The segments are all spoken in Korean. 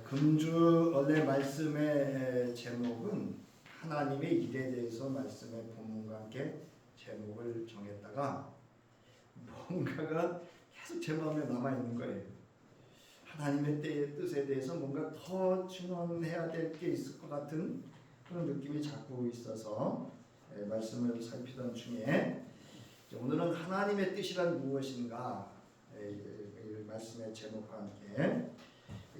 금주 원래 말씀의 제목은 하나님의 일에 대해서 말씀의 본문과 함께 제목을 정했다가 뭔가가 계속 제 마음에 남아있는 거예요. 하나님의 뜻에 대해서 뭔가 더 증언해야 될 게 있을 것 같은 그런 느낌이 자꾸 있어서 말씀을 살피던 중에 오늘은 하나님의 뜻이란 무엇인가 말씀의 제목과 함께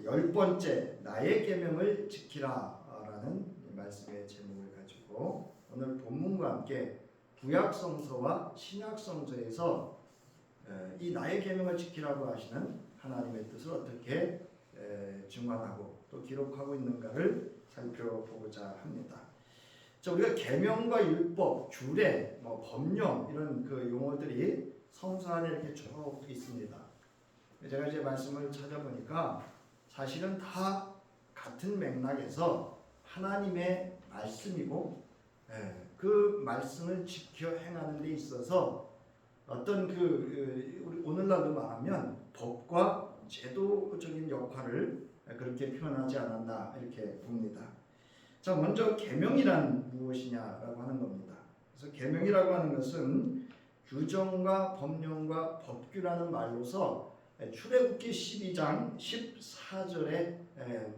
10번째 나의 계명을 지키라라는 말씀의 제목을 가지고 오늘 본문과 함께 구약성서와 신약성서에서 이 나의 계명을 지키라고 하시는 하나님의 뜻을 어떻게 증언하고 또 기록하고 있는가를 살펴보고자 합니다. 자, 우리가 계명과 율법, 규례, 법령 이런 그 용어들이 성서 안에 이렇게 쭉 있습니다. 제가 이제 말씀을 찾아보니까 사실은 다 같은 맥락에서 하나님의 말씀이고 그 말씀을 지켜 행하는 데 있어서 어떤 우리 오늘날로 말하면 법과 제도적인 역할을 그렇게 표현하지 않았나 이렇게 봅니다. 자, 먼저 계명이란 무엇이냐라고 하는 겁니다. 그래서 계명이라고 하는 것은 규정과 법령과 법규라는 말로서 출애굽기 12장 14절에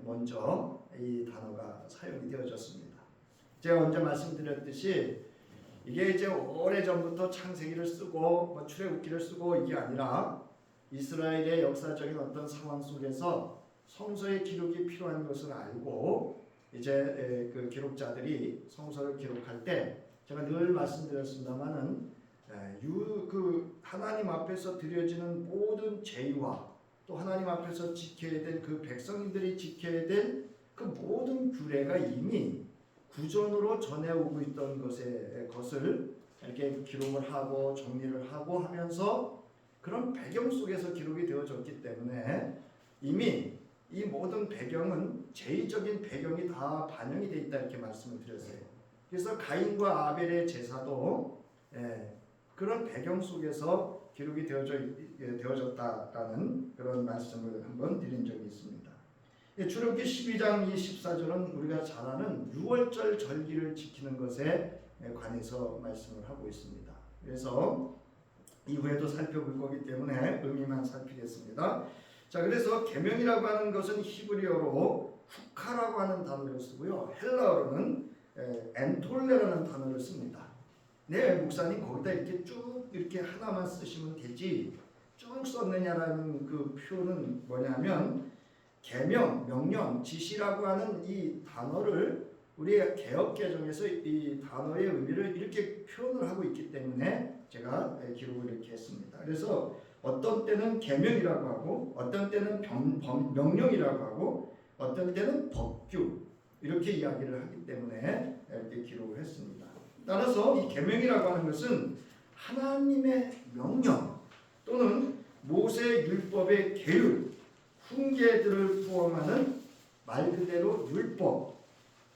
먼저 이 단어가 사용이 되어졌습니다. 제가 먼저 말씀드렸듯이 이게 이제 오래전부터 창세기를 쓰고 출애굽기를 쓰고 이게 아니라 이스라엘의 역사적인 어떤 상황 속에서 성서의 기록이 필요한 것을 알고 이제 그 기록자들이 성서를 기록할 때 제가 늘 말씀드렸습니다마는 하나님 앞에서 드려지는 모든 제의와 또 하나님 앞에서 지켜야 될 그 백성들이 지켜야 될 그 모든 규례가 이미 구전으로 전해오고 있던 것을 이렇게 기록을 하고 정리를 하고 하면서 그런 배경 속에서 기록이 되어졌기 때문에 이미 이 모든 배경은 제의적인 배경이 다 반영이 되어 있다 이렇게 말씀을 드렸어요. 그래서 가인과 아벨의 제사도 그런 배경 속에서 기록이 되어졌다라는 그런 말씀을 한번 드린 적이 있습니다. 출애굽기 12장 24절은 우리가 잘 아는 6월절 절기를 지키는 것에 관해서 말씀을 하고 있습니다. 그래서 이후에도 살펴볼 거기 때문에 의미만 살피겠습니다. 자, 그래서 계명이라고 하는 것은 히브리어로 후카라고 하는 단어를 쓰고요. 헬라어로는 엔톨레라는 단어를 씁니다. 네, 목사님 거기다 이렇게 쭉 이렇게 하나만 쓰시면 되지 쭉 썼느냐라는 그 표현은 뭐냐면 계명, 명령, 지시라고 하는 이 단어를 우리가 개역개정에서 이 단어의 의미를 이렇게 표현을 하고 있기 때문에 제가 기록을 이렇게 했습니다. 그래서 어떤 때는 계명이라고 하고 어떤 때는 명령이라고 하고 어떤 때는 법규 이렇게 이야기를 하기 때문에 이렇게 기록을 했습니다. 따라서 이 계명이라고 하는 것은 하나님의 명령 또는 모세 율법의 계율, 훈계들을 포함하는 말 그대로 율법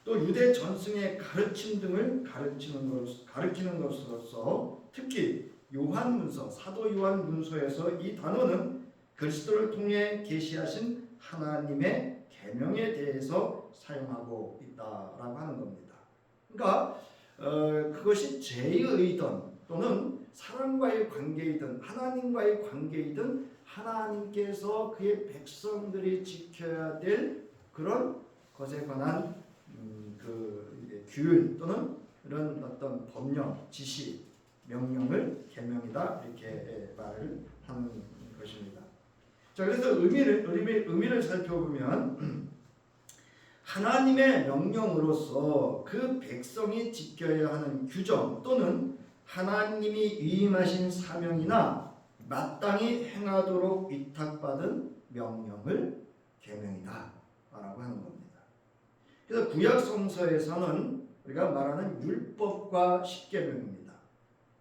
또 유대 전승의 가르침 등을 가르치는 것으로서 특히 요한문서, 사도 요한문서에서 이 단어는 그리스도를 통해 계시하신 하나님의 계명에 대해서 사용하고 있다라고 하는 겁니다. 그러니까 그것이 죄의이든 또는 사람과의 관계이든 하나님과의 관계이든 하나님께서 그의 백성들이 지켜야 될 그런 것에 관한 그 규율 또는 이런 어떤 법령, 지시, 명령을 계명이다 이렇게 말을 하는 것입니다. 자, 그래서 의미를 살펴보면 하나님의 명령으로서 그 백성이 지켜야 하는 규정 또는 하나님이 위임하신 사명이나 마땅히 행하도록 위탁받은 명령을 계명이다 라고 하는 겁니다. 그래서 구약성서에서는 우리가 말하는 율법과 십계명입니다.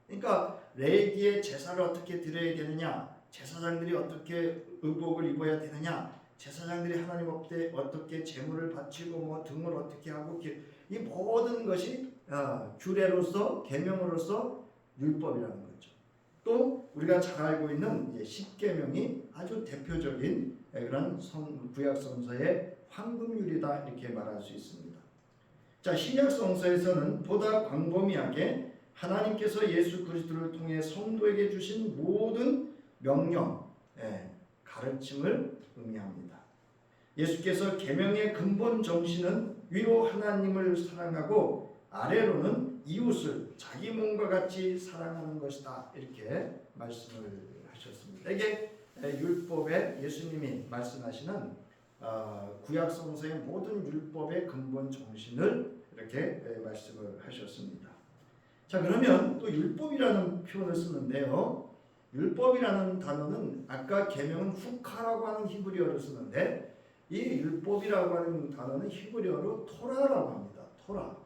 그러니까 레위기의 제사를 어떻게 드려야 되느냐, 제사장들이 어떻게 의복을 입어야 되느냐, 제사장들이 하나님 앞에 어떻게 제물을 바치고 등을 어떻게 하고 이 모든 것이 규례로서 계명으로서 율법이라는 거죠. 또 우리가 잘 알고 있는 십계명이 아주 대표적인 그런 구약 성서의 황금률이다 이렇게 말할 수 있습니다. 자, 신약 성서에서는 보다 광범위하게 하나님께서 예수 그리스도를 통해 성도에게 주신 모든 명령, 가르침을 의미합니다. 예수께서 계명의 근본 정신은 위로 하나님을 사랑하고 아래로는 이웃을 자기 몸과 같이 사랑하는 것이다 이렇게 말씀을 하셨습니다. 이게 율법에 예수님이 말씀하시는 구약 성서의 모든 율법의 근본 정신을 이렇게 말씀을 하셨습니다. 자, 그러면 또 율법이라는 표현을 쓰는데요. 율법이라는 단어는 아까 계명은 후카라고 하는 히브리어를 쓰는데 이 율법이라고 하는 단어는 히브리어로 토라라고 합니다. 토라.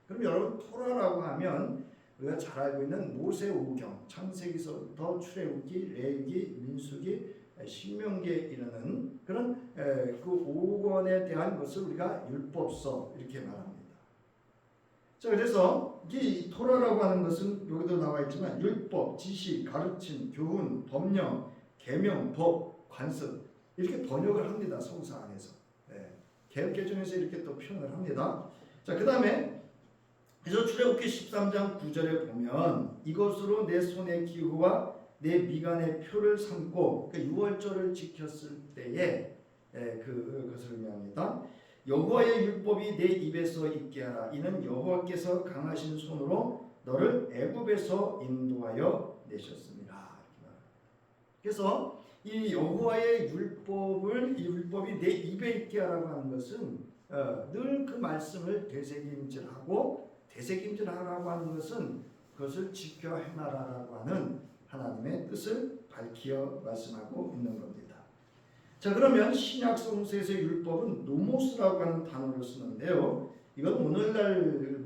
그럼 여러분 토라라고 하면 우리가 잘 알고 있는 모세오경, 창세기서부터 출애굽기, 레위기, 민수기, 신명기에 이르는 그런 그 5권에 대한 것을 우리가 율법서 이렇게 말합니다. 자, 그래서 이 토라라고 하는 것은 여기도 나와 있지만 율법, 지시, 가르침, 교훈, 법령, 계명, 법, 관습 이렇게 번역을 합니다. 성서 안에서. 개역개정에서 이렇게 또 표현을 합니다. 자, 그 다음에 그래서 출애굽기 13장 9절에 보면 이것으로 내 손의 기구와 내 미간의 표를 삼고 그 유월절을 지켰을 때에 그것을 의미합니다. 여호와의 율법이 내 입에서 있게 하라. 이는 여호와께서 강하신 손으로 너를 애굽에서 인도하여 내셨습니다. 그래서 이 여호와의 율법을 이 율법이 내 입에 있게 하라고 하는 것은 늘 그 말씀을 되새김질하고 되새김질하라고 하는 것은 그것을 지켜 행하라라고 하는 하나님의 뜻을 밝히어 말씀하고 있는 겁니다. 자, 그러면 신약 성서에서의 율법은 노모스라고 하는 단어를 쓰는데요. 이건 오늘날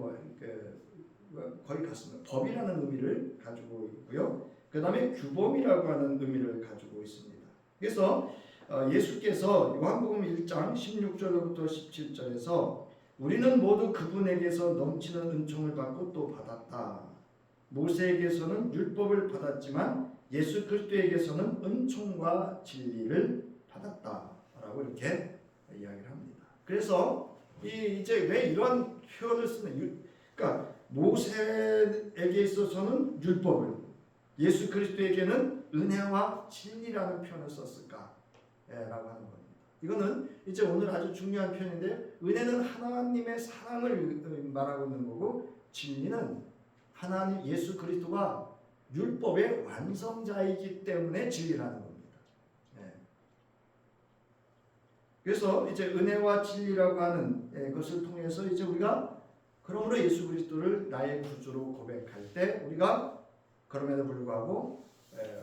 거의 같습니다. 법이라는 의미를 가지고 있고요. 그 다음에 규범이라고 하는 의미를 가지고 있습니다. 그래서 예수께서 요한복음 1장 16절로부터 17절에서 우리는 모두 그분에게서 넘치는 은총을 받고 또 받았다. 모세에게서는 율법을 받았지만 예수 그리스도에게서는 은총과 진리를 받았다라고 이렇게 이야기를 합니다. 그래서 이제 왜 이런 표현을 쓰는 그러니까 모세에게 있어서는 율법을 예수 그리스도에게는 은혜와 진리라는 표현을 썼을까라고 하는 겁니다. 이거는 이제 오늘 아주 중요한 표현인데 은혜는 하나님의 사랑을 말하고 있는 거고 진리는 하나님 예수 그리스도가 율법의 완성자이기 때문에 진리라는 겁니다. 그래서 이제 은혜와 진리라고 하는 것을 통해서 이제 우리가 그러므로 예수 그리스도를 나의 구주로 고백할 때 우리가 그럼에도 불구하고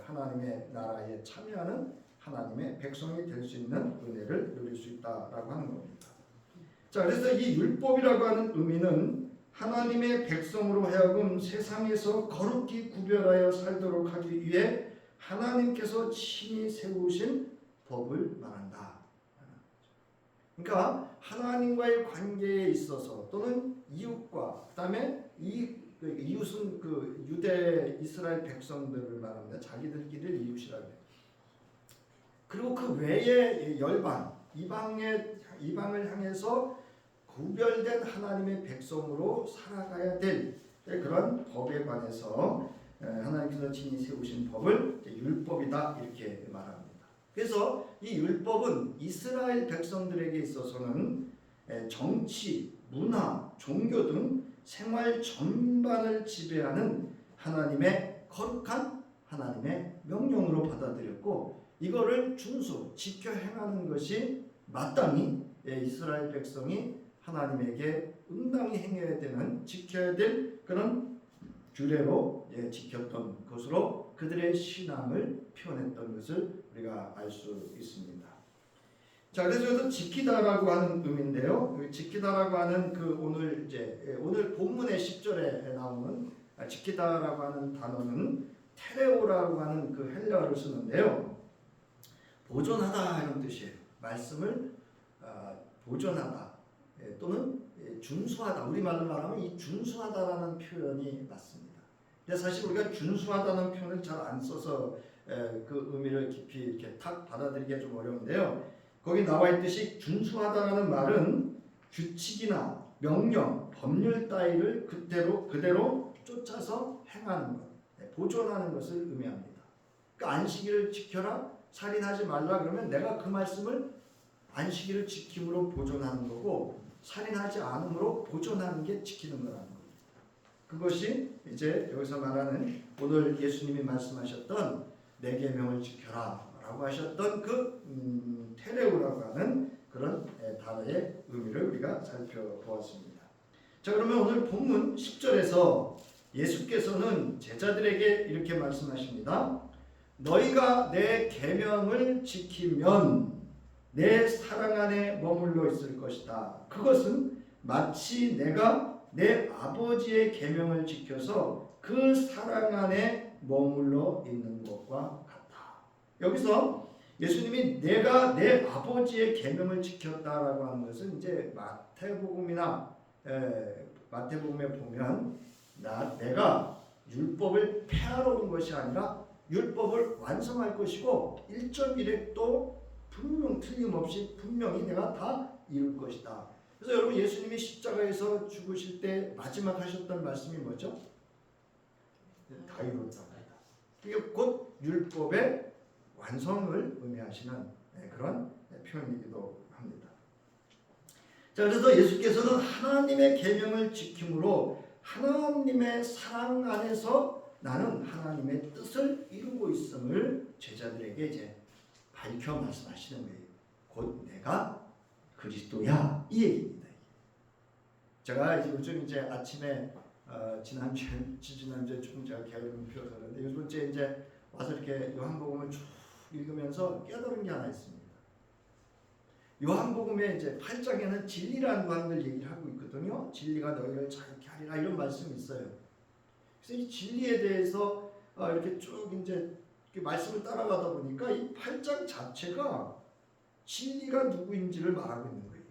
하나님의 나라에 참여하는 하나님의 백성이 될 수 있는 은혜를 누릴 수 있다라고 하는 겁니다. 자, 그래서 이 율법이라고 하는 의미는 하나님의 백성으로 하여금 세상에서 거룩히 구별하여 살도록 하기 위해 하나님께서 친히 세우신 법을 말한다. 그러니까 하나님과의 관계에 있어서 또는 이웃과 그다음에 이웃은 그 유대 이스라엘 백성들을 말합니다. 자기들끼리 이웃이라고 해요. 그리고 그 외의 열방 이방을 향해서 구별된 하나님의 백성으로 살아가야 될 그런 법에 관해서 하나님께서 친히 세우신 법을 율법이다 이렇게 말합니다. 그래서 이 율법은 이스라엘 백성들에게 있어서는 정치, 문화, 종교 등 생활 전반을 지배하는 하나님의 거룩한 하나님의 명령으로 받아들였고 이거를 지켜 행하는 것이 마땅히 이스라엘 백성이 하나님에게 응당히 행해야 되는 지켜야 될 그런 규례로 지켰던 것으로 그들의 신앙을 표현했던 것을 우리가 알 수 있습니다. 자, 그래서 지키다라고 하는 의미인데요. 지키다라고 하는 그 오늘 본문의 10절에 나오는 지키다라고 하는 단어는 테레오라고 하는 그 헬라어를 쓰는데요. 보존하다 이런 뜻이에요. 말씀을 보존하다 또는 준수하다. 우리말로 말하면 이 준수하다라는 표현이 맞습니다. 근데 사실 우리가 준수하다는 표현을 잘 안 써서 그 의미를 깊이 이렇게 탁 받아들이기가 좀 어려운데요. 거기 나와 있듯이 준수하다라는 말은 규칙이나 명령, 법률 따위를 그대로 쫓아서 행하는 것, 보존하는 것을 의미합니다. 그러니까 안식일을 지켜라, 살인하지 말라 그러면 내가 그 말씀을 안식일을 지킴으로 보존하는 거고, 살인하지 않음으로 보존하는 게 지키는 거라는 겁니다. 그것이 이제 여기서 말하는 오늘 예수님이 말씀하셨던 내 계명을 지켜라 라고 하셨던 그 테레우라고 하는 그런 단어의 의미를 우리가 살펴보았습니다. 자, 그러면 오늘 본문 10절에서 예수께서는 제자들에게 이렇게 말씀하십니다. 너희가 내 계명을 지키면 내 사랑 안에 머물러 있을 것이다. 그것은 마치 내가 내 아버지의 계명을 지켜서 그 사랑 안에 머물러 있는 것과 같다. 여기서 예수님이 내가 내 아버지의 계명을 지켰다라고 하는 것은 이제 마태복음에 보면 내가 율법을 폐하러 온 것이 아니라 율법을 완성할 것이고 1.1획도 틀림없이 분명히 내가 다 이룰 것이다. 그래서 여러분 예수님이 십자가에서 죽으실 때 마지막 하셨던 말씀이 뭐죠? 다 이뤘다. 이게 곧 율법의 완성을 의미하시는 그런 표현이기도 합니다. 자, 그래서 예수께서는 하나님의 계명을 지킴으로 하나님의 사랑 안에서 나는 하나님의 뜻을 이루고 있음을 제자들에게 이제 밝혀 말씀하시는 거예요. 곧 내가 그리스도야, 이 얘기입니다. 제가 요즘 이제 아침에 지난주에 조금 제가 게으름을 피워서는데 요즘 이제 와서 이렇게 요한복음을 쭉 읽으면서 깨달은 게 하나 있습니다. 요한복음의 이제 8장에는 진리라는 걸 얘기를 하고 있거든요. 진리가 너희를 자유케 하리라 이런 말씀이 있어요. 그래서 이 진리에 대해서 이렇게 쭉 이제 말씀을 따라가다 보니까 이 8장 자체가 진리가 누구인지를 말하고 있는 거예요.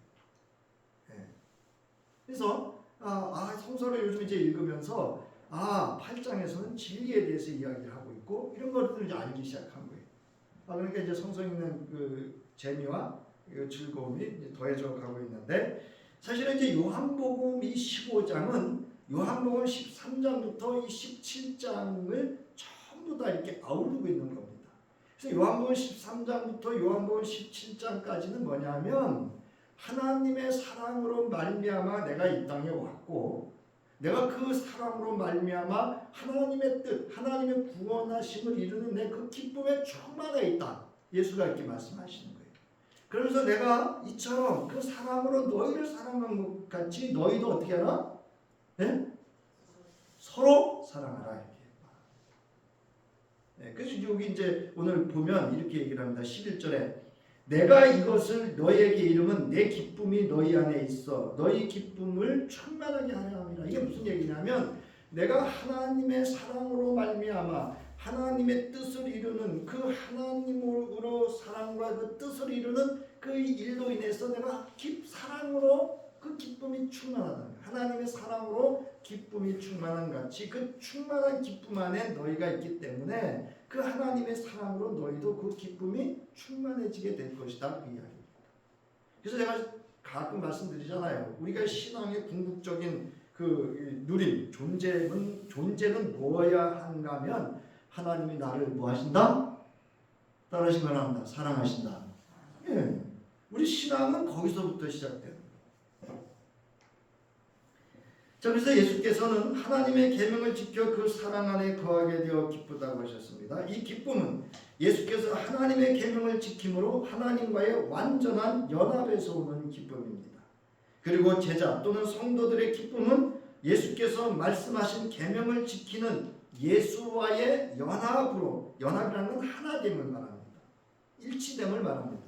그래서 성서를 요즘 이제 읽으면서 8장에서는 진리에 대해서 이야기를 하고 있고 이런 것들을 이제 알기 시작한 거예요. 그러니까 이제 성서 읽는 그 재미와 즐거움이 이제 더해져 가고 있는데 사실은 이제 요한복음 이 15장은 요한복음 13장부터 이 17장을 전부 다 이렇게 아우르고 있는 겁니다. 그래서 요한복음 13장부터 요한복음 17장까지는 뭐냐면 하나님의 사랑으로 말미암아 내가 이 땅에 왔고 내가 그 사랑으로 말미암아 하나님의 뜻, 하나님의 구원하심을 이루는 내 그 기쁨에 충만해 있다. 예수가 이렇게 말씀하시는 거예요. 그러면서 내가 이처럼 그 사랑으로 너희를 사랑한 것 같이 너희도 어떻게 하라? 네? 서로 사랑하라 이렇게. 그래서 여기 이제 오늘 보면 이렇게 얘기를 합니다. 11절에 내가 이것을 너희에게 이름은 내 기쁨이 너희 안에 있어 너희 기쁨을 충만하게 하려 함이라. 이게 무슨 얘기냐면 내가 하나님의 사랑으로 말미암아 하나님의 뜻을 이루는 그 하나님으로 사랑과 그 뜻을 이루는 그 일로 인해서 내가 사랑으로 그 기쁨이 충만하다. 하나님의 사랑으로 기쁨이 충만한 같이 그 충만한 기쁨 안에 너희가 있기 때문에 그 하나님의 사랑으로 너희도 그 기쁨이 충만해지게 될 것이다. 그 이야기입니다. 그래서 제가 가끔 말씀드리잖아요. 우리가 신앙의 궁극적인 그 누림, 존재는 뭐여야 한가면 하나님이 나를 뭐 하신다? 따르시면 합니다. 사랑하신다. 예. 우리 신앙은 거기서부터 시작돼요. 자, 그래서 예수께서는 하나님의 계명을 지켜 그 사랑 안에 거하게 되어 기쁘다고 하셨습니다. 이 기쁨은 예수께서 하나님의 계명을 지킴으로 하나님과의 완전한 연합에서 오는 기쁨입니다. 그리고 제자 또는 성도들의 기쁨은 예수께서 말씀하신 계명을 지키는 예수와의 연합이라는 건 하나됨을 말합니다. 일치됨을 말합니다.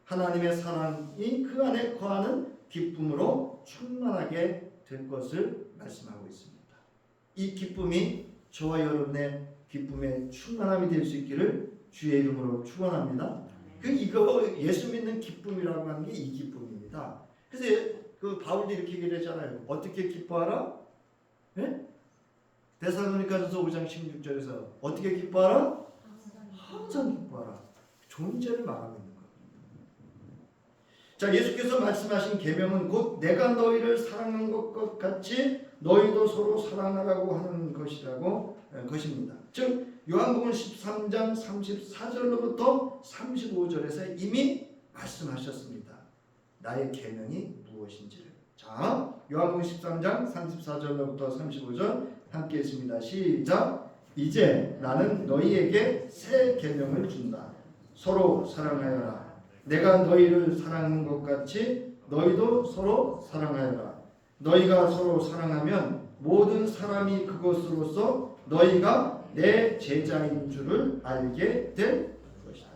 하나님의 사랑이 그 안에 거하는 기쁨으로 충만하게 될 것을 말씀하고 있습니다. 이 기쁨이 저와 여러분의 기쁨의 충만함이 될 수 있기를 주의 이름으로 축원합니다. 이거 예수 믿는 기쁨이라고 하는 게 이 기쁨입니다. 그래서 그 바울도 이렇게 얘기를 하잖아요. 어떻게 기뻐하라? 네? 데살로니가전서 5장 16절에서 어떻게 기뻐하라? 항상 기뻐하라. 존재를 말하고 있는 거예요. 자, 예수께서 말씀하신 계명은 곧 내가 너희를 사랑한 것 같이 너희도 서로 사랑하라고 하는 것입니다. 즉 요한복음 13장 34절로부터 35절에서 이미 말씀하셨습니다. 나의 계명이 무엇인지를. 자, 요한복음 13장 34절로부터 35절 함께 읽습니다. 시작. 이제 나는 너희에게 새 계명을 준다. 서로 사랑하여라. 내가 너희를 사랑한 것 같이 너희도 서로 사랑하여라. 너희가 서로 사랑하면 모든 사람이 그것으로서 너희가 내 제자인 줄을 알게 될 것이다.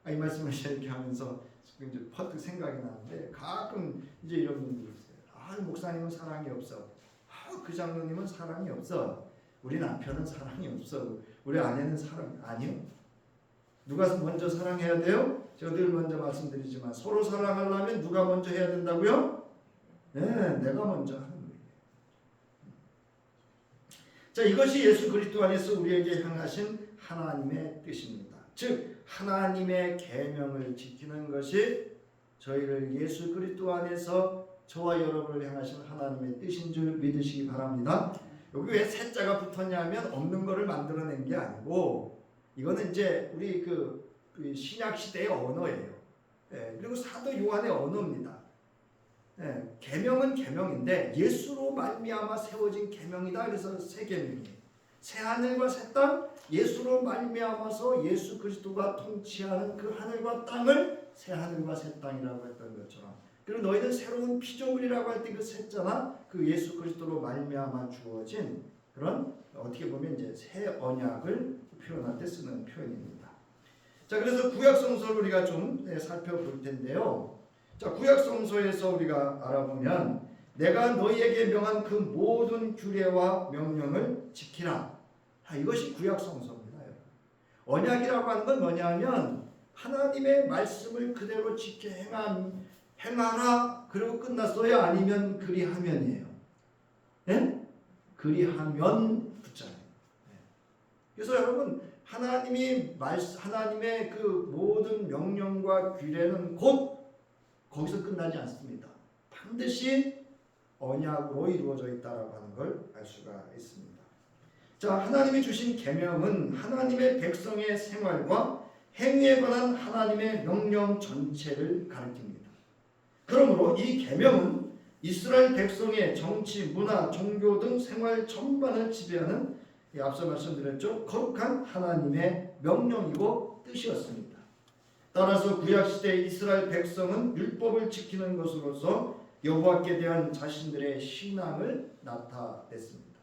이 말씀을 이렇게 하면서 이제 퍼뜩 생각이 나는데 가끔 이제 이런 분들이 있어요. 목사님은 사랑이 없어. 그 장로님은 사랑이 없어. 우리 남편은 사랑이 없어. 우리 아내는 사랑 아니요. 누가 먼저 사랑해야 돼요? 제가 늘 먼저 말씀드리지만 서로 사랑하려면 누가 먼저 해야 된다고요? 네, 내가 먼저 하는 거예요. 자, 이것이 예수 그리스도 안에서 우리에게 향하신 하나님의 뜻입니다. 즉 하나님의 계명을 지키는 것이 저희를 예수 그리스도 안에서 저와 여러분을 향하신 하나님의 뜻인 줄 믿으시기 바랍니다. 여기 왜 새자가 붙었냐면 없는 거를 만들어낸 게 아니고 이거는 이제 우리 그 신약 시대의 언어예요. 그리고 사도 요한의 언어입니다. 계명은 계명인데 예수로 말미암아 세워진 계명이다. 그래서 새 계명이에요. 새 하늘과 새 땅, 예수로 말미암아서 예수 그리스도가 통치하는 그 하늘과 땅을 새 하늘과 새 땅이라고 했던 것처럼. 그리고 너희는 새로운 피조물이라고 할 때 그 새자나 그 예수 그리스도로 말미암아 주어진 그런 어떻게 보면 이제 새 언약을 표현할 때 쓰는 표현입니다. 자, 그래서 구약 성서를 우리가 좀 살펴볼 텐데요. 자, 구약 성서에서 우리가 알아보면 내가 너희에게 명한 그 모든 규례와 명령을 지키라. 이것이 구약 성서입니다. 언약이라고 하는 건 뭐냐면 하나님의 말씀을 그대로 지켜 행하라. 그리고 끝났어요? 아니면 그리하면이에요. 네? 그리하면 붙잖아요. 그래서 여러분 하나님의 그 모든 명령과 규례는 곧 거기서 끝나지 않습니다. 반드시 언약으로 이루어져 있다라고 하는 걸 알 수가 있습니다. 자, 하나님이 주신 계명은 하나님의 백성의 생활과 행위에 관한 하나님의 명령 전체를 가리킵니다. 그러므로 이 계명은 이스라엘 백성의 정치, 문화, 종교 등 생활 전반을 지배하는 앞서 말씀드렸죠. 거룩한 하나님의 명령이고 뜻이었습니다. 따라서 구약시대 이스라엘 백성은 율법을 지키는 것으로서 여호와께 대한 자신들의 신앙을 나타냈습니다.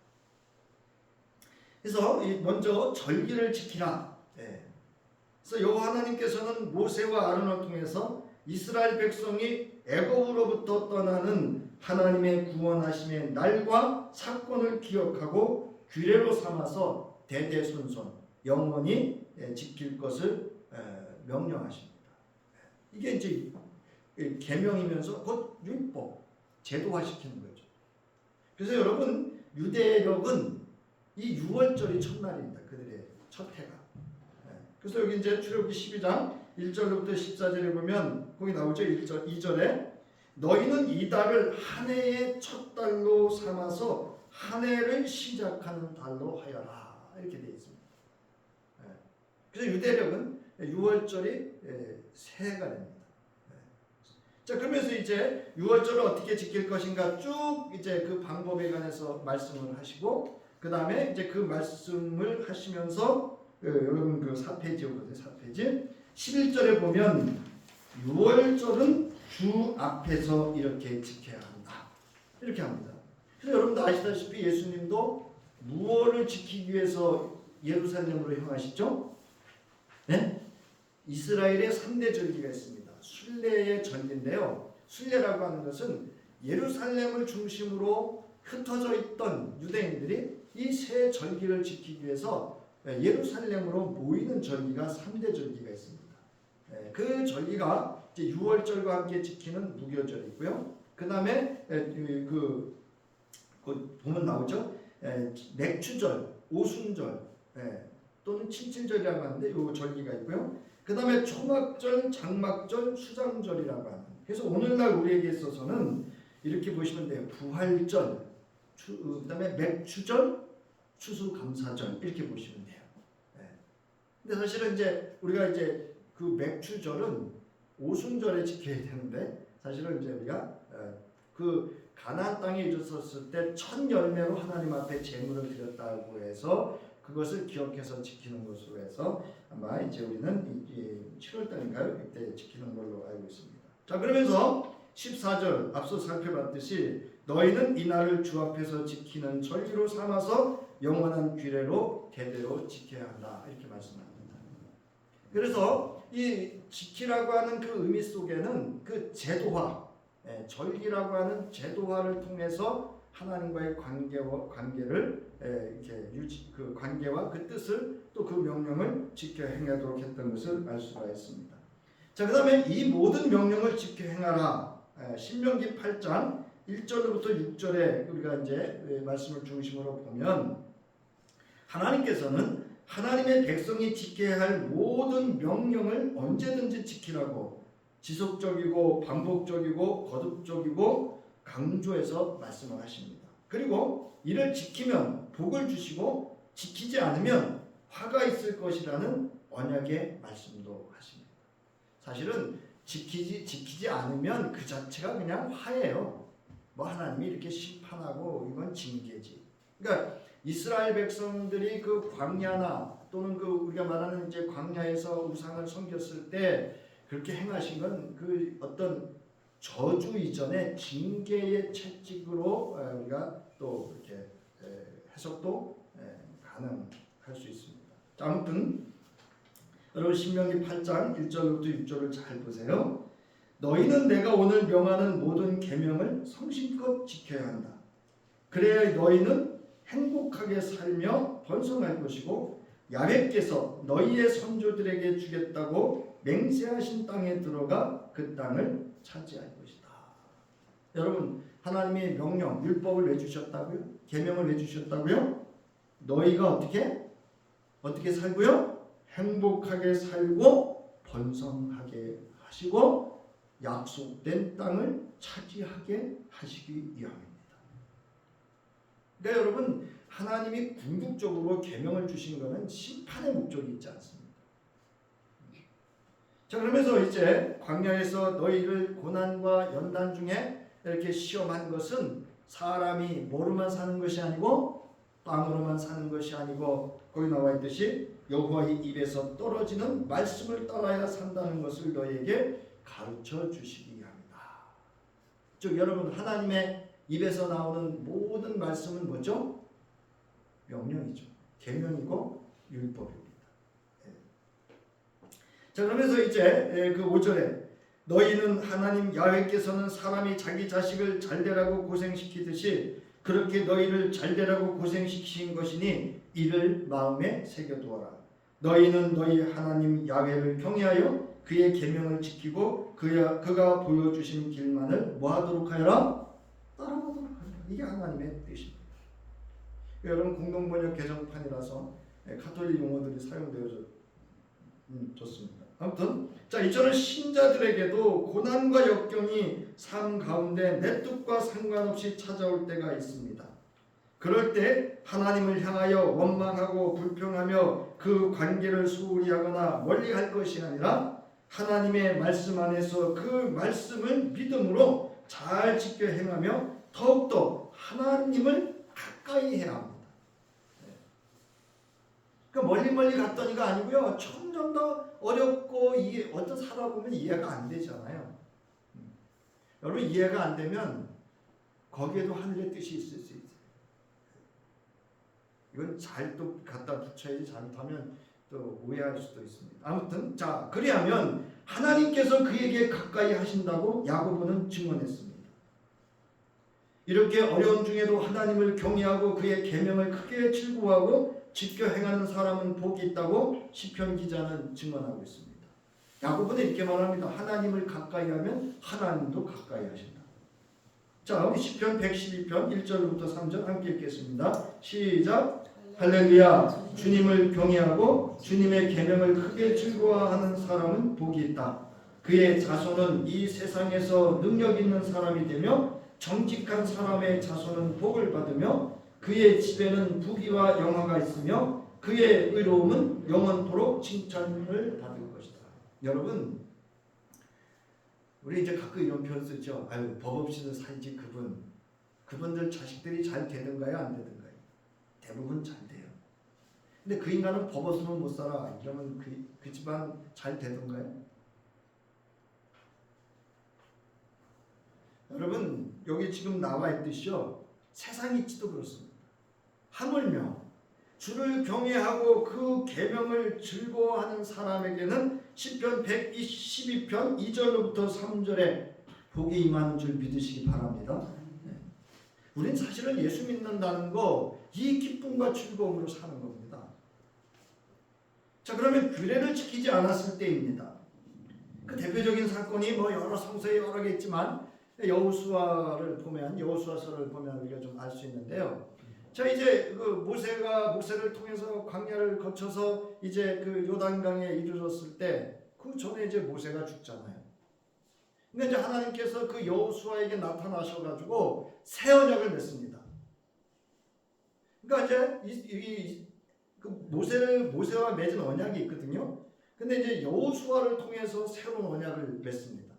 그래서 먼저 절기를 지키라. 그래서 여호와 하나님께서는 모세와 아론을 통해서 이스라엘 백성이 애굽으로부터 떠나는 하나님의 구원하심의 날과 사건을 기억하고 규례로 삼아서 대대손손 영원히 지킬 것을 명령하십니다. 이게 이제 계명이면서 곧 율법, 제도화시키는 거죠. 그래서 여러분 유대력은 이 6월절이 첫날입니다. 그들의 첫 해가. 그래서 여기 이제 출애굽기 12장 1절부터 14절에 보면 거기 나오죠. 2절에 너희는 이 달을 한 해의 첫 달로 삼아서 한 해를 시작하는 달로 하여라. 이렇게 되어 있습니다. 그래서 유대력은 6월절이 새해가 됩니다. 자, 그러면서 이제 6월절을 어떻게 지킬 것인가 쭉 이제 그 방법에 관해서 말씀을 하시고 그 다음에 이제 그 말씀을 하시면서 여러분 그 4페이지거든요. 4페이지 11절에 보면 6월절은 주 앞에서 이렇게 지켜야 한다. 이렇게 합니다. 그래서 여러분도 아시다시피 예수님도 무엇을 지키기 위해서 예루살렘으로 향하시죠? 네? 이스라엘의 3대 절기가 있습니다. 순례의 절기인데요. 순례라고 하는 것은 예루살렘을 중심으로 흩어져 있던 유대인들이 이 세 절기를 지키기 위해서 예루살렘으로 모이는 절기가 3대 절기가 있습니다. 그 절기가 이제 6월절과 함께 지키는 무교절이고요. 그 다음에 그 보면 나오죠. 맥추절, 오순절 또는 칠칠절이라고 하는데 이 절기가 있고요. 그 다음에 초막절, 장막절, 수장절이라고 하는. 그래서 오늘날 우리에게 있어서는 이렇게 보시면 돼요. 부활절, 그 다음에 맥추절, 추수감사절 이렇게 보시면 돼요. 네. 근데 사실은 이제 우리가 이제 그 맥추절은 오순절에 지켜야 되는데 사실은 이제 우리가 그 가나안 땅에 있었을 때 첫 열매로 하나님 앞에 제물을 드렸다고 해서 그것을 기억해서 지키는 것으로 해서 아마 이제 우리는 7월 달인가요? 이때 지키는 걸로 알고 있습니다. 자, 그러면서 14절 앞서 살펴봤듯이 너희는 이 날을 주 앞에서 지키는 절기로 삼아서 영원한 규례로 대대로 지켜야 한다. 이렇게 말씀합니다. 그래서 이 지키라고 하는 그 의미 속에는 그 제도화, 절기라고 하는 제도화를 통해서 하나님과의 관계를 이렇게 그 관계와 그 뜻을 또 그 명령을 지켜 행하도록 했던 것을 알 수가 있습니다. 자, 그다음에 이 모든 명령을 지켜 행하라. 신명기 8장 1절부터 6절에 우리가 이제 말씀을 중심으로 보면 하나님께서는 하나님의 백성이 지켜야 할 모든 명령을 언제든지 지키라고 지속적이고 반복적이고 거듭적이고 강조해서 말씀을 하십니다. 그리고 이를 지키면 복을 주시고 지키지 않으면 화가 있을 것이라는 언약의 말씀도 하십니다. 사실은 지키지 않으면 그 자체가 그냥 화예요. 뭐 하나님이 이렇게 심판하고 이건 징계지. 그러니까 이스라엘 백성들이 그 광야나 또는 그 우리가 말하는 이제 광야에서 우상을 섬겼을 때 그렇게 행하신 건 그 어떤 저주 이전에 징계의 채찍으로 우리가 또 이렇게 해석도 가능할 수 있습니다. 아무튼 여러분 신명기 8장 1절부터 6절을 잘 보세요. 너희는 내가 오늘 명하는 모든 계명을 성심껏 지켜야 한다. 그래야 너희는 행복하게 살며 번성할 것이고 야훼께서 너희의 선조들에게 주겠다고 맹세하신 땅에 들어가 그 땅을 차지할 것이다. 여러분 하나님이 명령, 율법을 왜 주셨다고요? 계명을 왜 주셨다고요? 너희가 어떻게 살고요? 행복하게 살고 번성하게 하시고 약속된 땅을 차지하게 하시기 위함입니다. 그러니까 여러분 하나님이 궁극적으로 계명을 주신 것은 심판의 목적이 있지 않습니다. 자, 그러면서 이제 광야에서 너희를 고난과 연단 중에 이렇게 시험한 것은 사람이 뭐로만 사는 것이 아니고 빵으로만 사는 것이 아니고 거기 나와 있듯이 여호와의 입에서 떨어지는 말씀을 따라야 산다는 것을 너희에게 가르쳐 주시기 위함이다. 즉 여러분 하나님의 입에서 나오는 모든 말씀은 뭐죠? 명령이죠. 계명이고 율법입니다. 자, 그러면서 이제 그 5절에 너희는 하나님 야훼께서는 사람이 자기 자식을 잘되라고 고생시키듯이 그렇게 너희를 잘되라고 고생시키신 것이니 이를 마음에 새겨두어라. 너희는 너희 하나님 야훼를 경외하여 그의 계명을 지키고 그가 보여주신 길만을 뭐하도록 하여라? 따라가도록 하여라. 이게 하나님의 뜻입니다. 여러분 공동번역 개정판이라서 카톨릭 용어들이 사용되어졌습니다. 아무튼 자, 이처럼 신자들에게도 고난과 역경이 삶 가운데 내 뜻과 상관없이 찾아올 때가 있습니다. 그럴 때 하나님을 향하여 원망하고 불평하며 그 관계를 소홀히 하거나 멀리 할 것이 아니라 하나님의 말씀 안에서 그 말씀을 믿음으로 잘 지켜 행하며 더욱더 하나님을 가까이 해야 합니다. 그러니까 멀리 갔더니가 아니고요. 점점 더 어렵고 이게 어떤 살아보면 이해가 안 되잖아요. 여러분 이해가 안 되면 거기에도 하늘의 뜻이 있을 수 있어요. 이건 잘 또 갖다 붙여야지 잘못하면 또 오해할 수도 있습니다. 아무튼 자 그리하면 하나님께서 그에게 가까이 하신다고 야고보는 증언했습니다. 이렇게 어려움 중에도 하나님을 경외하고 그의 계명을 크게 즐거워하고 지켜 행하는 사람은 복이 있다고 시편 기자는 증언하고 있습니다. 야고보는 이렇게 말합니다. 하나님을 가까이 하면 하나님도 가까이 하신다. 자, 우리 시편 112편 1절부터 3절 함께 읽겠습니다. 시작. 할렐루야. 주님을 경외하고 주님의 계명을 크게 즐거워하는 사람은 복이 있다. 그의 자손은 이 세상에서 능력 있는 사람이 되며 정직한 사람의 자손은 복을 받으며 그의 집에는 부귀와 영화가 있으며 그의 의로움은 영원토록 칭찬을 받을 것이다. 여러분, 우리 이제 가끔 이런 표현 쓰죠. 아유, 법 없이는 살지 그분들 자식들이 잘 되든가요, 안 되든가요? 대부분 잘 돼요. 근데 그 인간은 법 없으면 못 살아. 이러면 그 집안 잘 되든가요? 여러분, 여기 지금 나와 있듯이요, 세상이 있지도 그렇습니다. 하물며 주를 경외하고 그 계명을 즐거워하는 사람에게는 시편 122편 2절로부터 3절에 복이 임하는 줄 믿으시기 바랍니다. 우린 사실은 예수 믿는다는 거 이 기쁨과 즐거움으로 사는 겁니다. 자, 그러면 규례를 지키지 않았을 때입니다. 그 대표적인 사건이 뭐 여러 성서에 여러 개 있지만 여호수아서를 보면 우리가 좀 알 수 있는데요. 자, 이제 그 모세가 목세를 통해서 광야를 거쳐서 이제 그 요단강에 이르렀을 때 그 전에 이제 모세가 죽잖아요. 근데 이제 하나님께서 그 여호수아에게 나타나셔가지고 새 언약을 맺습니다. 그러니까 이제 그 모세와 맺은 언약이 있거든요. 근데 이제 여호수아를 통해서 새로운 언약을 맺습니다.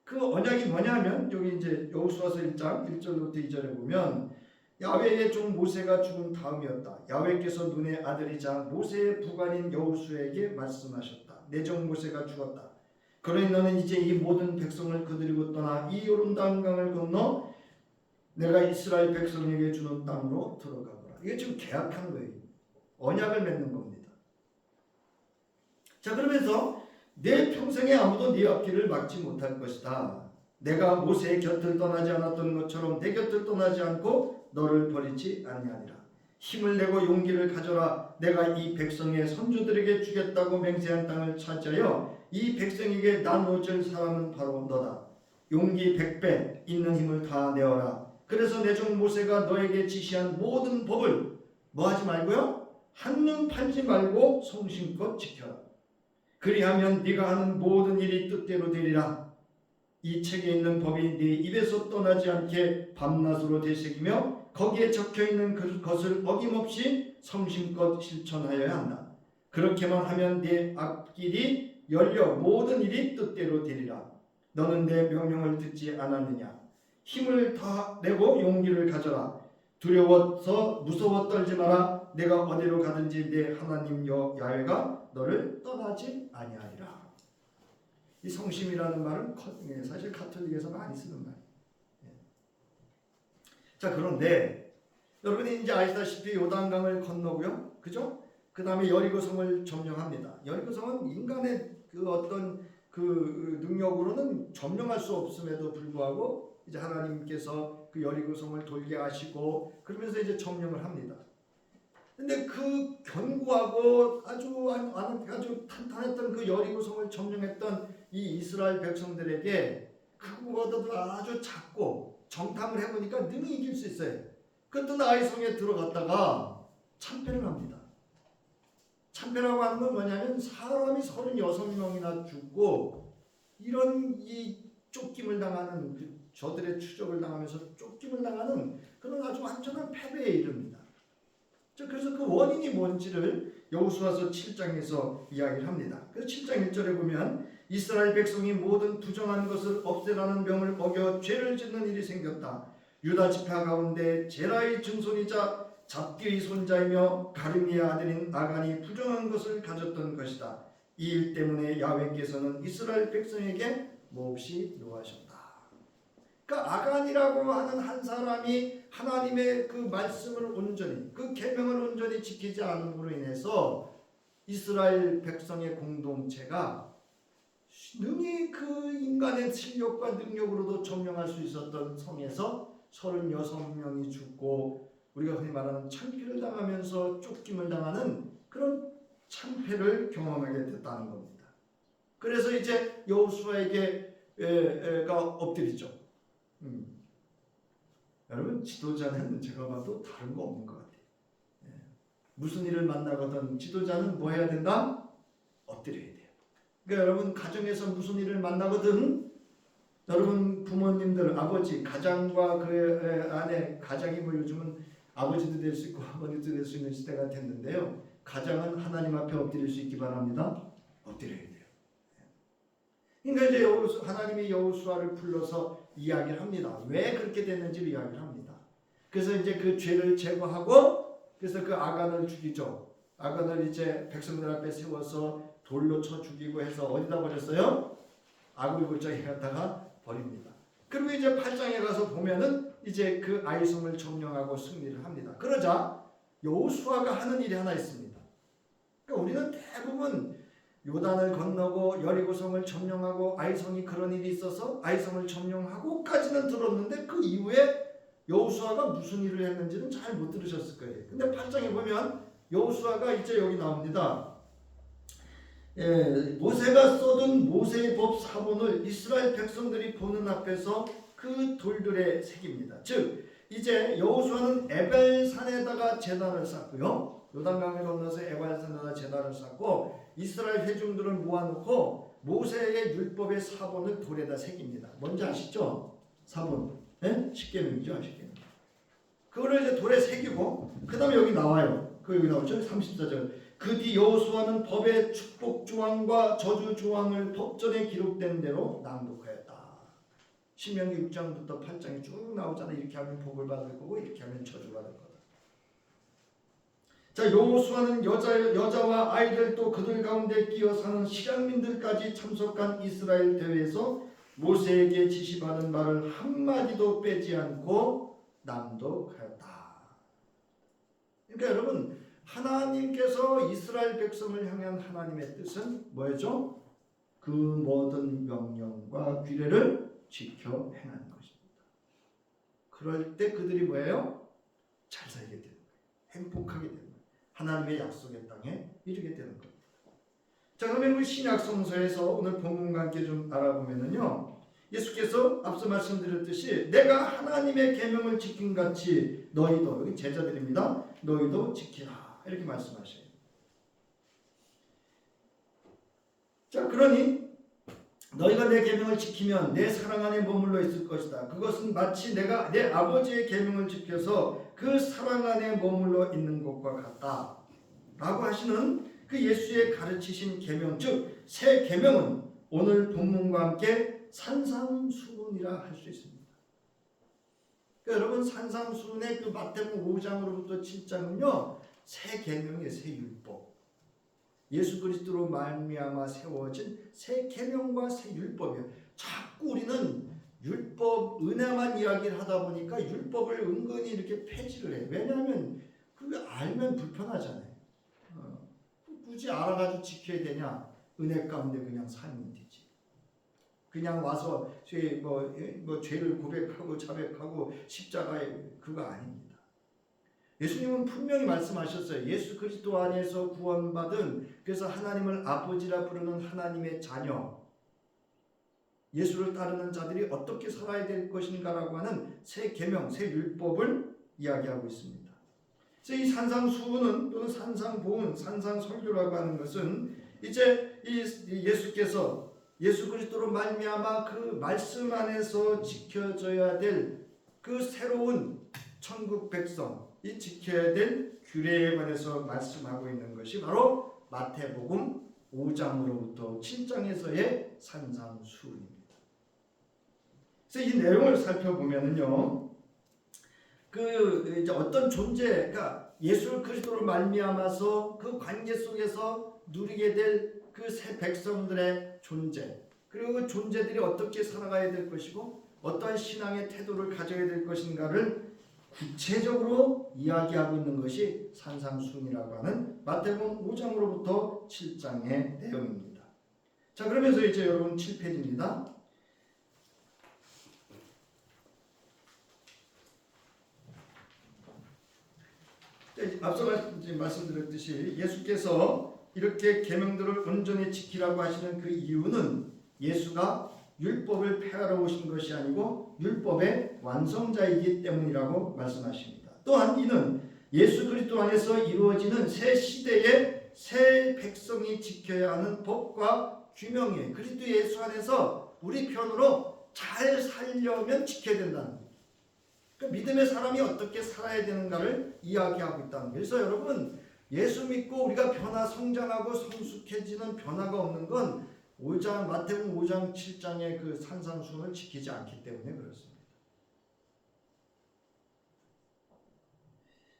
그 언약이 뭐냐면 여기 이제 여호수아서 1장 1절부터 2절에 보면 야훼의 종 모세가 죽은 다음이었다. 야훼께서 눈의 아들이자 모세의 부관인 여호수아에게 말씀하셨다. 내 종 모세가 죽었다. 그러니 너는 이제 이 모든 백성을 거느리고 떠나 이 요르단 강을 건너 내가 이스라엘 백성에게 주는 땅으로 들어가거라. 이게 지금 계약한 거예요. 언약을 맺는 겁니다. 자, 그러면서 내 평생에 아무도 네 앞길을 막지 못할 것이다. 내가 모세의 곁을 떠나지 않았던 것처럼 내 곁을 떠나지 않고 너를 버리지 아니하리라. 힘을 내고 용기를 가져라. 내가 이 백성의 선조들에게 주겠다고 맹세한 땅을 차지하여 이 백성에게 나누어질 사람은 바로 너다. 용기 100배 있는 힘을 다 내어라. 그래서 내 종 모세가 너에게 지시한 모든 법을 뭐 하지 말고요? 한눈 팔지 말고 성심껏 지켜라. 그리하면 네가 하는 모든 일이 뜻대로 되리라. 이 책에 있는 법이 네 입에서 떠나지 않게 밤낮으로 되새기며 거기에 적혀있는 것을 어김없이 성심껏 실천하여야 한다. 그렇게만 하면 네 앞길이 열려 모든 일이 뜻대로 되리라. 너는 내 명령을 듣지 않았느냐? 힘을 다 내고 용기를 가져라. 두려워서 무서워 떨지 마라. 내가 어디로 가든지 내 하나님 야훼가 너를 떠나지 아니하리라. 이 성심이라는 말은 사실 가톨릭에서 많이 쓰는 말이에요. 자, 그런데 여러분이 이제 아시다시피 요단강을 건너고요, 그죠? 그 다음에 여리고성을 점령합니다. 여리고성은 인간의 그 어떤 그 능력으로는 점령할 수 없음에도 불구하고 이제 하나님께서 그 여리고성을 돌게 하시고 그러면서 이제 점령을 합니다. 근데 그 견고하고 아주 탄탄했던 그 여리고성을 점령했던 이 이스라엘 백성들에게 그거보다도 아주 작고 정탐을 해보니까 능히 이길 수 있어요. 그랬더니 아이성에 들어갔다가 참패를 합니다. 참패라고 하는 건 뭐냐면 사람이 36명이나 죽고 이런 이 쫓김을 당하는 저들의 추적을 당하면서 쫓김을 당하는 그런 아주 완전한 패배에 이릅니다. 그래서 그 원인이 뭔지를 여호수아서 7장에서 이야기를 합니다. 그래서 7장 1절에 보면 이스라엘 백성이 모든 부정한 것을 없애라는 명을 어겨 죄를 짓는 일이 생겼다. 유다 지파 가운데 제라의 증손이자 잡기의 손자이며 가르미의 아들인 아간이 부정한 것을 가졌던 것이다. 이 일 때문에 야훼께서는 이스라엘 백성에게 몹시 노하셨다. 그러니까 아간이라고 하는 한 사람이 하나님의 그 말씀을 온전히 그 계명을 온전히 지키지 않음으로 인해서 이스라엘 백성의 공동체가 능히 그 인간의 실력과 능력으로도 점령할 수 있었던 성에서 36명이 죽고 우리가 흔히 말하는 참패를 당하면서 쫓김을 당하는 그런 참패를 경험하게 됐다는 겁니다. 그래서 이제 여호수아에게가 엎드리죠. 여러분, 지도자는 제가 봐도 다른 거 없는 것 같아요. 무슨 일을 만나거든 지도자는 뭐 해야 된다? 엎드려야 돼요. 그러니까 여러분 가정에서 무슨 일을 만나거든 여러분 부모님들 아버지 가장과 그 안에 가장이 뭐 요즘은 아버지도 될 수 있고 어머니도 될 수 있는 시대가 됐는데요. 가장은 하나님 앞에 엎드릴 수 있기 바랍니다. 엎드려야 돼요. 그러니까 이제 하나님이 여호수아를 불러서 이야기를 합니다. 왜 그렇게 됐는지를 이야기를 합니다. 그래서 이제 그 죄를 제거하고 그래서 그 아간을 죽이죠. 아간을 이제 백성들 앞에 세워서 돌로 쳐 죽이고 해서 어디다 버렸어요? 아굴 골짜기에 갖다가 버립니다. 그리고 이제 8장에 가서 보면은 이제 그 아이성을 점령하고 승리를 합니다. 그러자 여호수아가 하는 일이 하나 있습니다. 그러니까 우리는 대부분 요단을 건너고 여리고성을 점령하고 아이성이 그런 일이 있어서 아이성을 점령하고까지는 들었는데 그 이후에 여호수아가 무슨 일을 했는지는 잘 못 들으셨을 거예요. 근데 8장에 보면 여호수아가 이제 여기 나옵니다. 모세가 쏟은 모세의 법 사본을 이스라엘 백성들이 보는 앞에서 그 돌들에 새깁니다. 즉 이제 여호수아는 에벨산에다가 제단을 쌓고요. 요단강을 건너서 에발산에다가 제단을 쌓고 이스라엘 회중들을 모아놓고 모세의 율법의 사본을 돌에다 새깁니다. 뭔지 아시죠? 사본. 네? 십계명이죠. 십계명. 그거를 이제 돌에 새기고 그 다음에 여기 나와요. 그 여기 나오죠. 34절. 그 뒤 여호수아는 법의 축복 조항과 저주 조항을 법전에 기록된 대로 낭독하였다. 신명기 6장부터 8장이 쭉 나오잖아요. 이렇게 하면 복을 받을 거고 이렇게 하면 저주 받을 거다. 자, 여호수아는 여자와 아이들 또 그들 가운데 끼어 사는 실향민들까지 참석한 이스라엘 대회에서 모세에게 지시받은 말을 한마디도 빼지 않고 낭독하였다. 그러니까 여러분 하나님께서 이스라엘 백성을 향한 하나님의 뜻은 뭐였죠? 그 모든 명령과 규례를 지켜 행하는 것입니다. 그럴 때 그들이 뭐예요? 잘 살게 되는 거예요. 행복하게 되는 거예요. 하나님의 약속의 땅에 이르게 되는 겁니다. 자, 그러면 우리 신약 성서에서 오늘 본문과 함께 좀 알아보면은요. 예수께서 앞서 말씀드렸듯이 내가 하나님의 계명을 지킨 같이 너희도, 여기 제자들입니다. 너희도 지키라. 이렇게 말씀하셔요. 자, 그러니 너희가 내 계명을 지키면 내 사랑 안에 머물러 있을 것이다. 그것은 마치 내가 내 아버지의 계명을 지켜서 그 사랑 안에 머물러 있는 것과 같다. 라고 하시는 그 예수의 가르치신 계명, 즉 새 계명은 오늘 본문과 함께 산상수훈이라 할 수 있습니다. 그러니까 여러분 산상수훈의 그 마태복음 5장으로부터 7장은요. 새 계명의 새 율법. 예수 그리스도로 말미암아 세워진 새 계명과 새 율법이에요. 자꾸 우리는 율법, 은혜만 이야기를 하다 보니까 율법을 은근히 이렇게 폐지를 해요. 왜냐하면 그게 알면 불편하잖아요. 굳이 알아가지고 지켜야 되냐? 은혜 가운데 그냥 살면 되지. 그냥 와서 죄를 고백하고 자백하고 십자가에 그거 아닙니다. 예수님은 분명히 말씀하셨어요. 예수 그리스도 안에서 구원받은 그래서 하나님을 아버지라 부르는 하나님의 자녀 예수를 따르는 자들이 어떻게 살아야 될 것인가라고 하는 새 계명, 새 율법을 이야기하고 있습니다. 그래서 이 산상수훈은 또는 산상보훈, 산상설교라고 하는 것은 이제 이 예수께서 예수 그리스도로 말미암아 그 말씀 안에서 지켜져야 될 그 새로운 천국 백성 이 지켜야 될 규례에 관해서 말씀하고 있는 것이 바로 마태복음 5장으로부터 7장에서의 산상수훈입니다. 그래서 이 내용을 살펴보면은요, 그 이제 어떤 존재가 예수 그리스도로 말미암아서 그 관계 속에서 누리게 될 그 새 백성들의 존재, 그리고 그 존재들이 어떻게 살아가야 될 것이고 어떠한 신앙의 태도를 가져야 될 것인가를 구체적으로 이야기하고 있는 것이 산상수훈이라고 하는 마태복음 5장으로부터 7장의 내용입니다. 자, 그러면서 이제 여러분 7페이지입니다. 앞서 말씀드렸듯이 예수께서 이렇게 계명들을 온전히 지키라고 하시는 그 이유는 예수가 율법을 폐하러 오신 것이 아니고 율법의 완성자이기 때문이라고 말씀하십니다. 또한 이는 예수 그리스도 안에서 이루어지는 새 시대의 새 백성이 지켜야 하는 법과 규명이에요. 그리스도 예수 안에서 우리 편으로 잘 살려면 지켜야 된다는 거예요. 그러니까 믿음의 사람이 어떻게 살아야 되는가를 이야기하고 있다는 거예요. 그래서 여러분, 예수 믿고 우리가 성장하고 성숙해지는 변화가 없는 건 마태복음 5장 7장의 그 산상수훈을 지키지 않기 때문에 그렇습니다.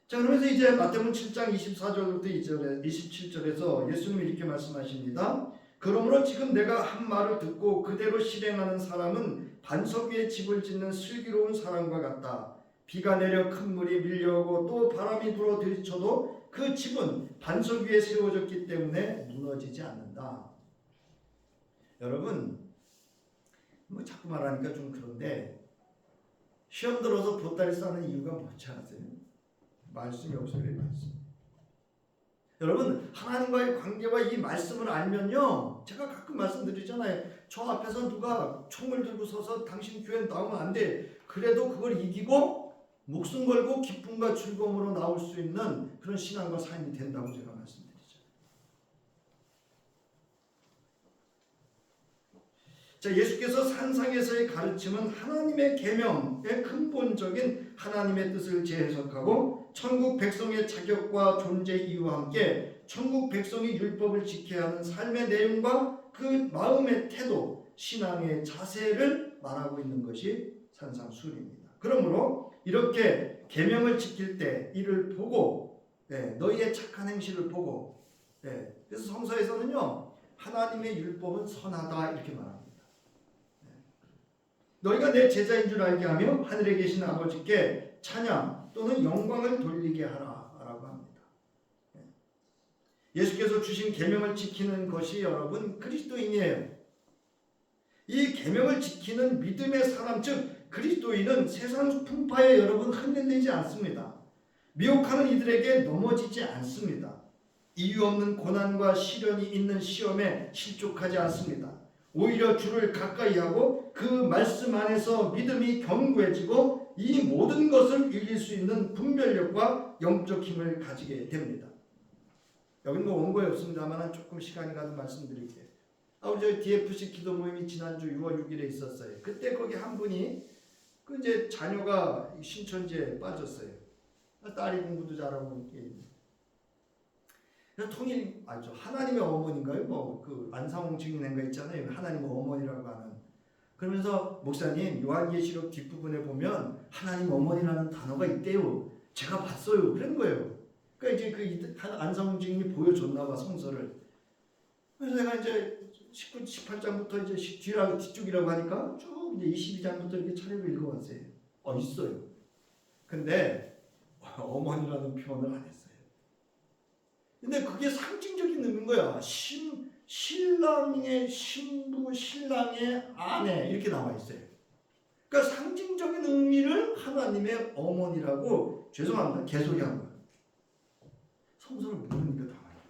자, 그러면서 이제 마태복음 7장 24절부터 27절에서 예수님이 이렇게 말씀하십니다. 그러므로 지금 내가 한 말을 듣고 그대로 실행하는 사람은 반석 위에 집을 짓는 슬기로운 사람과 같다. 비가 내려 큰 물이 밀려오고 또 바람이 불어 들이쳐도 그 집은 반석 위에 세워졌기 때문에 무너지지 않는다. 여러분, 자꾸 말하니까 좀 그런데 시험 들어서 보따리 싸는 이유가 뭔지 아세요? 말씀이 없어요. 말씀. 여러분, 하나님과의 관계와 이 말씀을 알면요, 제가 가끔 말씀드리잖아요. 저 앞에서 누가 총을 들고 서서 당신 교회 나오면 안 돼. 그래도 그걸 이기고 목숨 걸고 기쁨과 즐거움으로 나올 수 있는 그런 신앙과 삶이 된다고 제가 말씀드리죠. 자, 예수께서 산상에서의 가르침은 하나님의 계명의 근본적인 하나님의 뜻을 재해석하고 천국 백성의 자격과 존재 이유와 함께 천국 백성이 율법을 지켜야 하는 삶의 내용과 그 마음의 태도, 신앙의 자세를 말하고 있는 것이 산상수훈입니다. 그러므로 이렇게 계명을 지킬 때 이를 보고 너희의 착한 행실을 보고 그래서 성서에서는요, 하나님의 율법은 선하다 이렇게 말합니다. 너희가 내 제자인 줄 알게 하며 하늘에 계신 아버지께 찬양 또는 영광을 돌리게 하라 라고 합니다. 예수께서 주신 계명을 지키는 것이 여러분 그리스도인이에요. 이 계명을 지키는 믿음의 사람, 즉 그리스도인은 세상 풍파에 여러분 흔들리지 않습니다. 미혹하는 이들에게 넘어지지 않습니다. 이유 없는 고난과 시련이 있는 시험에 실족하지 않습니다. 오히려 주를 가까이 하고 그 말씀 안에서 믿음이 견고해지고 이 모든 것을 이길 수 있는 분별력과 영적 힘을 가지게 됩니다. 여기는 원고에 없습니다만 조금 시간이 가도 말씀드릴게요. 우리 저희 DFC 기도 모임이 지난주 6월 6일에 있었어요. 그때 거기 한 분이 이제 자녀가 신천지에 빠졌어요. 딸이 공부도 잘하고 하나님의 어머니인가요? 그 안상홍 증인인가 있잖아요. 하나님의 어머니라고 하는. 그러면서 목사님 요한계시록 뒷부분에 보면 하나님 어머니라는 단어가 있대요. 제가 봤어요. 그런 거예요. 그러니까 이제 그 안상홍 증인이 보여줬나 봐 성서를. 그래서 내가 이제 18장부터 이제 뒤쪽이라고 하니까 쭉 이제 22장부터 이렇게 차례로 읽어왔어요. 있어요. 근데 어머니라는 표현을 안 했어요. 근데 그게 상징적인 의미인 거야. 신랑의 신부, 신랑의 아내 이렇게 나와 있어요. 그러니까 상징적인 의미를 하나님의 어머니라고 죄송합니다. 개소리한 거예요. 성서를 모르니까 다 말이야.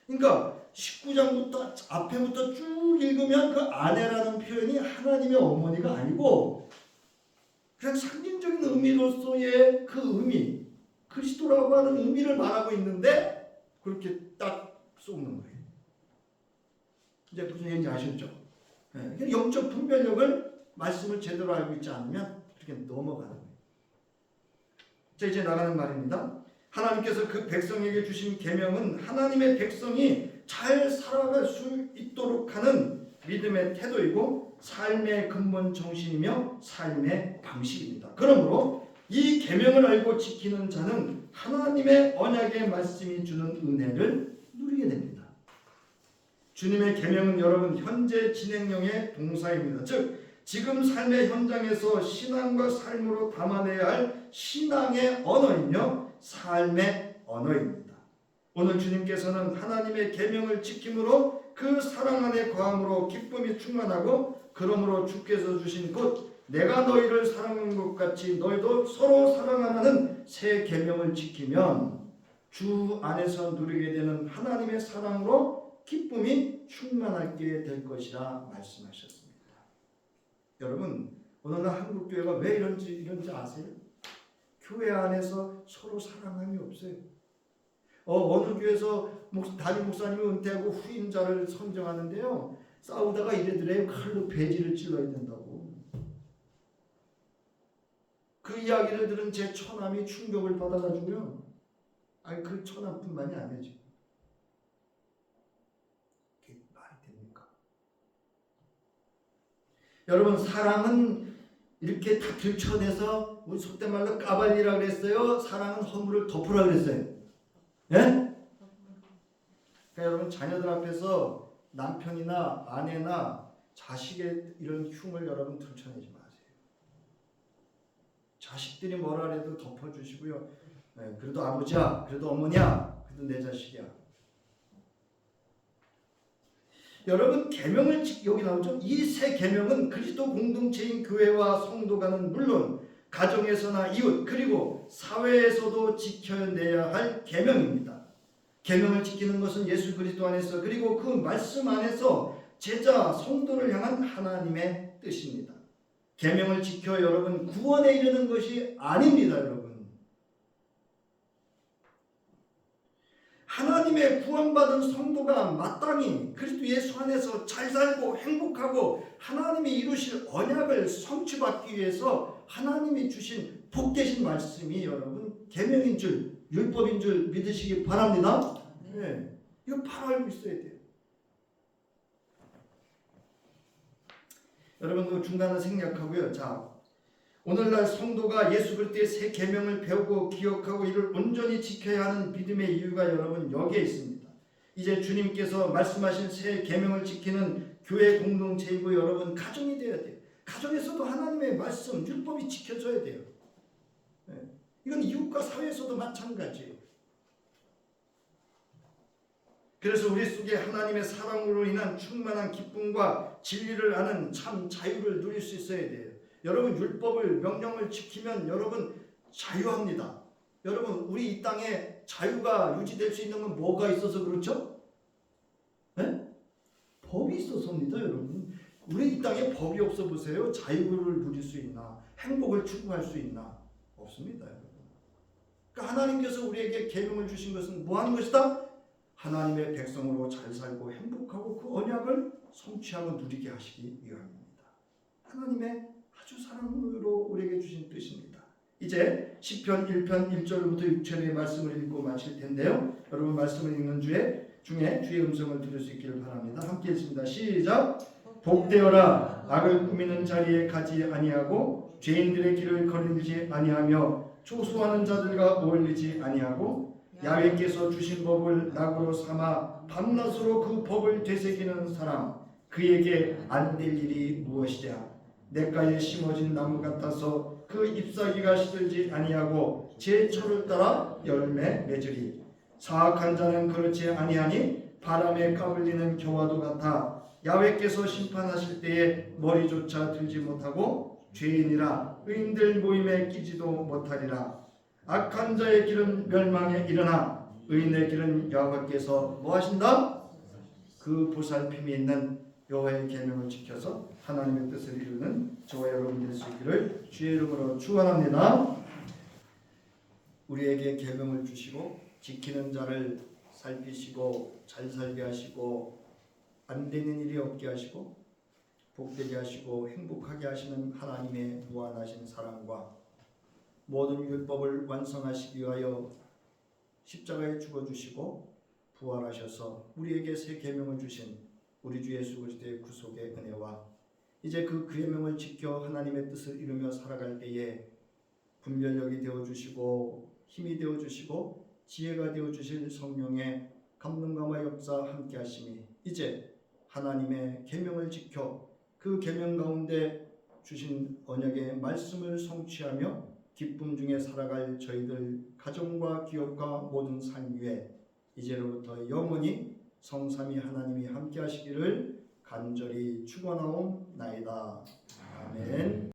그러니까 19장부터 앞에부터 쭉 읽으면 그 아내라는 표현이 하나님의 어머니가 아니고 그냥 상징적인 의미로서의 그 의미, 그리스도라고 하는 의미를 말하고 있는데 그렇게 딱 쏘는 거예요. 이제 무슨 얘기인지 아셨죠? 영적 분별력을 말씀을 제대로 알고 있지 않으면 그렇게 넘어가는 거예요. 자, 이제 나가는 말입니다. 하나님께서 그 백성에게 주신 계명은 하나님의 백성이 잘 살아갈 수 있도록 하는 믿음의 태도이고 삶의 근본 정신이며 삶의 방식입니다. 그러므로 이 계명을 알고 지키는 자는 하나님의 언약의 말씀이 주는 은혜를 누리게 됩니다. 주님의 계명은 여러분 현재 진행형의 동사입니다. 즉 지금 삶의 현장에서 신앙과 삶으로 담아내야 할 신앙의 언어이며 삶의 언어입니다. 오늘 주님께서는 하나님의 계명을 지킴으로 그 사랑 안에 거함으로 기쁨이 충만하고 그러므로 주께서 주신 곧 내가 너희를 사랑하는 것 같이 너희도 서로 사랑하는 새 계명을 지키면 주 안에서 누리게 되는 하나님의 사랑으로 기쁨이 충만하게 될 것이라 말씀하셨습니다. 여러분 오늘날 한국교회가 왜 이런지 아세요? 교회 안에서 서로 사랑함이 없어요. 어느 교회에서 담임 목사님이 은퇴하고 후임자를 선정하는데요, 싸우다가 이래저래 칼로 배지를 찔러야 된다고. 그 이야기를 들은 제 처남이 충격을 받아가지고요. 아니 그 처남뿐만이 아니죠. 그게 말이 됩니까? 여러분, 사랑은 이렇게 다 들춰내서, 우리 속된 말로 까발리라 그랬어요. 사랑은 허물을 덮으라 그랬어요. 예? 그러니까 여러분, 자녀들 앞에서 남편이나 아내나 자식의 이런 흉을 여러분 들춰내지 마세요. 자식들이 뭐라 해도 덮어주시고요. 네, 그래도 아버지야, 그래도 어머니야, 그래도 내 자식이야. 여러분, 계명을 여기 나오죠. 이 세 계명은 그리스도 공동체인 교회와 성도가는 물론 가정에서나 이웃 그리고 사회에서도 지켜내야 할 계명입니다. 계명을 지키는 것은 예수 그리스도 안에서 그리고 그 말씀 안에서 제자 성도를 향한 하나님의 뜻입니다. 계명을 지켜 여러분 구원에 이르는 것이 아닙니다. 여러분, 하나님의 구원받은 성도가 마땅히 그리스도 예수 안에서 잘 살고 행복하고 하나님이 이루실 언약을 성취받기 위해서 하나님이 주신 복되신 말씀이 여러분 계명인 줄, 율법인 줄 믿으시기 바랍니다. 네, 이거 바로 알고 있어야 돼요. 여러분, 그 중간은 생략하고요. 자, 오늘날 성도가 예수 그리스도의 새 계명을 배우고 기억하고 이를 온전히 지켜야 하는 믿음의 이유가 여러분 여기에 있습니다. 이제 주님께서 말씀하신 새 계명을 지키는 교회 공동체이고 여러분 가정이 되어야 돼요. 가정에서도 하나님의 말씀, 율법이 지켜져야 돼요. 네. 이건 이웃과 사회에서도 마찬가지예요. 그래서 우리 속에 하나님의 사랑으로 인한 충만한 기쁨과 진리를 아는 참 자유를 누릴 수 있어야 돼요. 여러분, 율법을 명령을 지키면 여러분 자유합니다. 여러분, 우리 이 땅에 자유가 유지될 수 있는 건 뭐가 있어서 그렇죠? 네? 법이 있어서입니다. 여러분, 우리 이 땅에 법이 없어 보세요. 자유를 누릴 수 있나? 행복을 추구할 수 있나? 없습니다. 여러분. 그러니까 하나님께서 우리에게 계명을 주신 것은 뭐 하는 것이다? 하나님의 백성으로 잘 살고 행복하고 그 언약을 성취하고 누리게 하시기 위함입니다. 하나님의 아주 사랑으로 우리에게 주신 뜻입니다. 이제 시편 1편 1절부터 6절의 말씀을 읽고 마칠 텐데요. 여러분, 말씀을 읽는 중에 주의 음성을 들을 수 있기를 바랍니다. 함께 읽습니다. 시작. 복되어라. 악을 꾸미는 자리에 가지 아니하고 죄인들의 길을 거르지 아니하며 조수하는 자들과 어울리지 아니하고 야훼께서 주신 법을 낙으로 삼아 밤낮으로 그 법을 되새기는 사람, 그에게 안 될 일이 무엇이랴. 냇가에 심어진 나무 같아서 그 잎사귀가 시들지 아니하고 제 철을 따라 열매 맺으리. 사악한 자는 그렇지 아니하니 바람에 까불리는 겨와도 같아 야훼께서 심판하실 때에 머리조차 들지 못하고 죄인이라 의인들 모임에 끼지도 못하리라. 악한 자의 길은 멸망에 이르나 의인의 길은 여호와께서 뭐 하신다? 그 보살핌이 있는 여호와의 계명을 지켜서 하나님의 뜻을 이루는 저와 여러분 될 수 있기를 주의 이름으로 축원합니다. 우리에게 계명을 주시고 지키는 자를 살피시고 잘 살게 하시고 안 되는 일이 없게 하시고 복되게 하시고 행복하게 하시는 하나님의 무한하신 사랑과 모든 율법을 완성하시기 위하여 십자가에 죽어주시고 부활하셔서 우리에게 새 계명을 주신 우리 주 예수 그리스도의 구속의 은혜와 이제 그 계명을 지켜 하나님의 뜻을 이루며 살아갈 때에 분별력이 되어주시고 힘이 되어주시고 지혜가 되어주실 성령의 감동감과 역사 함께 하심이 이제 하나님의 계명을 지켜 그 계명 가운데 주신 언약의 말씀을 성취하며 기쁨 중에 살아갈 저희들 가정과 기업과 모든 삶 위에 이제로부터 영원히 성삼위 하나님이 함께 하시기를 간절히 축원하옵나이다. 아멘.